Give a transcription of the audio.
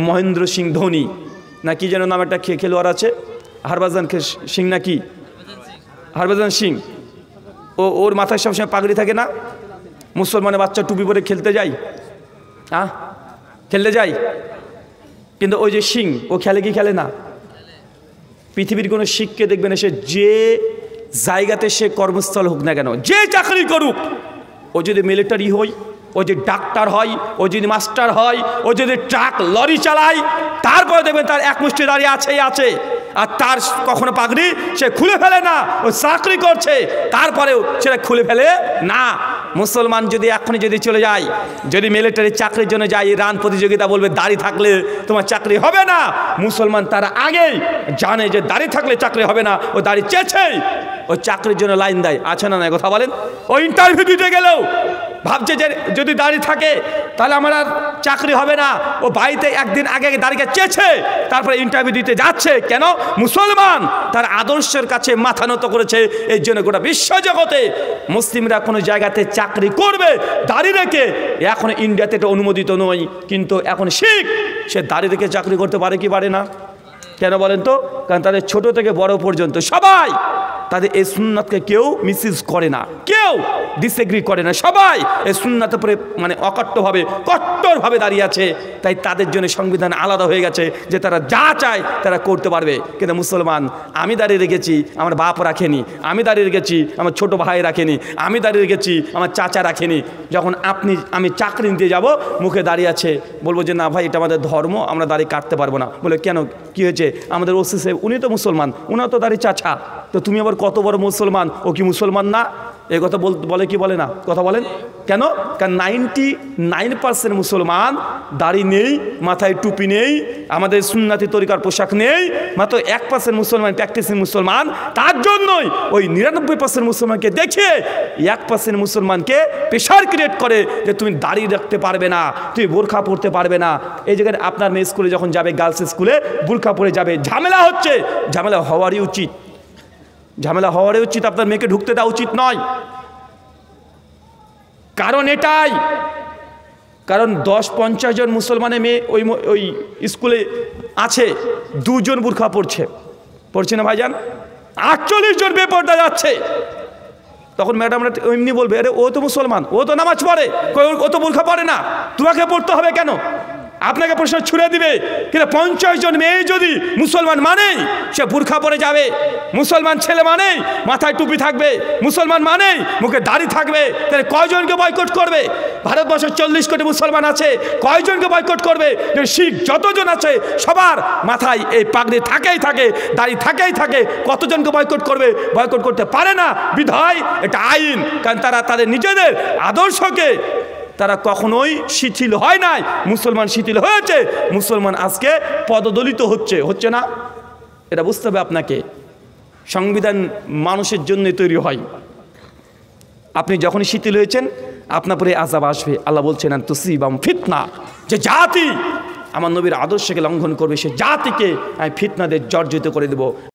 মহেন্দ্র সিং ধোনি না কি যেন নাম একটা খেলোয়াড় আছে, হরভজন সিং না কি, হরভজন সিং, ওর মাথায় সবসময় পাগড়ি থাকে না? মুসলমানের বাচ্চা টুপি পরে খেলতে যায়, খেলতে যায়, কিন্তু ওই যে সিং ও খেলে কি খেলে না? পৃথিবীর কোনো শিখকে দেখবেন সে যে জায়গাতে সে কর্মস্থল হোক না কেন, যে চাকরি করুক, ও যদি মিলিটারি হয়, ও যদি ডাক্তার হয়, ও যদি মাস্টার হয়, ও যদি ট্রাক লরি চালায়, তারপরে দেখবেন তার এক মুষ্টি দাঁড়িয়ে আছেই আছে, আর তার কখনো পাগড়ি সে খুলে ফেলে না। ও চাকরি করছে তারপরেও সেটা খুলে ফেলে না। মুসলমান যদি এখনই যদি চলে যায়, যদি মিলিটারি চাকরির জন্য যায়, রান প্রতিযোগিতা বলবে দাড়ি থাকলে তোমার চাকরি হবে না, মুসলমান তারা আগেই জানে যে দাড়ি থাকলে চাকরি হবে না, ও দাড়ি চেয়েছেই ও চাকরির জন্য লাইন দেয়, আছে না? কথা বলেন। ও ইন্টারভিউ দিতে গেলেও ভাবছে যে যদি দাড়ি থাকে তাহলে আমার আর চাকরি হবে না, ও বাড়িতে একদিন আগে দাড়িকে চেয়েছে, তারপরে ইন্টারভিউ দিতে যাচ্ছে। কেন? মুসলমান তার আদর্শের কাছে মাথা নত করেছে। এই জন্য গোটা বিশ্বজগতে মুসলিমরা কোনো জায়গাতে চাকরি করবে দাড়ি রেখে, এখন ইন্ডিয়াতে এটা অনুমোদিত নয়, কিন্তু এখন শিখ সে দাড়ি রেখে চাকরি করতে পারে কি পারে না? কেন বলেন তো? কারণ তাদের ছোট থেকে বড় পর্যন্ত সবাই তাদের এই সুন্নাতকে কেউ মিসইউজ করে না, কেউ ডিসএগ্রি করে না, সবাই এই সুন্নাতের উপরে মানে অকট্টভাবে কট্টরভাবে দাঁড়িয়ে আছে। তাই তাদের জন্য সংবিধান আলাদা হয়ে গেছে যে তারা যা চায় তারা করতে পারবে। কিন্তু মুসলমান, আমি দাঁড়িয়ে রেখেছি, আমার বাপ রাখেনি, আমি দাঁড়িয়ে রেখেছি, আমার ছোট ভাই রাখেনি, আমি দাঁড়িয়ে রেখেছি, আমার চাচা রাখেনি। যখন আমি চাকরি নিতে যাব, মুখে দাঁড়িয়ে আছে, বলবো যে না ভাই এটা আমাদের ধর্ম, আমরা দাড়ি কাটতে পারবো না। বলে কেন, কি হয়েছে? আমাদের ওসি সাহেব উনি তো মুসলমান, উনার তো দাড়ি চাচা, তো তুমি আবার কত বড় মুসলমান, ও কি মুসলমান না? এই কথা বলে কি বলে না? কথা বলেন কেন? কারণ 99% মুসলমান দাড়ি নেই, মাথায় টুপি নেই, আমাদের সুন্নাতি তরিকার পোশাক নেই, মাত্র 1% মুসলমান প্র্যাকটিসিং মুসলমান। তার জন্যই ওই 99% মুসলমানকে দেখে 1% মুসলমানকে প্রেশার ক্রিয়েট করে যে তুমি দাড়ি রাখতে পারবে না, তুমি বোরখা পরতে পারবে না। এই জায়গায় আপনার মেয়ে স্কুলে যখন যাবে, গার্লস স্কুলে বোরখা পরে যাবে, ঝামেলা হচ্ছে, ঝামেলা হওয়ারই উচিত, ঝামেলা হওয়ারই উচিত, আপনার মেয়েকে ঢুকতে দেওয়া উচিত নয়। কারণ এটাই, কারণ 10-50 জন মুসলমানের মেয়ে ওই স্কুলে আছে, 2 জন বোরখা পড়ছে না ভাইজান, 48 জন বেপরদা যাচ্ছে। তখন ম্যাডামরা এমনি বলবে, আরে ও তো মুসলমান, ও তো নামাজ পড়ে, ও তো বোরখা পড়ে না, তোমাকে পড়তে হবে কেন? আপনাকে প্রশ্ন ছুড়ে দিবে। কিন্তু 50 জন মেয়ে যদি মুসলমান মানেই সে বোরখা পরে যাবে, মুসলমান ছেলে মানেই মাথায় টুপি থাকবে, মুসলমান মানেই মুখে দাড়ি থাকবে, তাহলে কয়জনকে বয়কট করবে? ভারতবর্ষে 40 কোটি মুসলমান আছে, কয়জনকে বয়কট করবে? শিখ যতজন আছে সবার মাথায় এই পাগড়ি থাকেই থাকে, দাড়ি থাকেই থাকে, কতজনকে বয়কট করবে? বয়কট করতে পারে না। বিধায় এটা আইন, কারণ তারা তাদের নিজেদের আদর্শকে তারা কখনোই শিথিল হয় নাই। মুসলমান শিথিল হয়েছে, মুসলমান আজকে পদদলিত হচ্ছে না। এটা বুঝতে হবে আপনাকে। সংবিধান মানুষের জন্য তৈরি হয়। আপনি যখনই শিথিল হয়েছেন, আপনার পরে আযাব আসবে। আল্লাহ বলছেন তুসিবাম ফিতনা, যে জাতি আমার নবীর আদর্শকে লঙ্ঘন করবে সে জাতিকে আমি ফিতনাদের জর্জরিত করে দেব।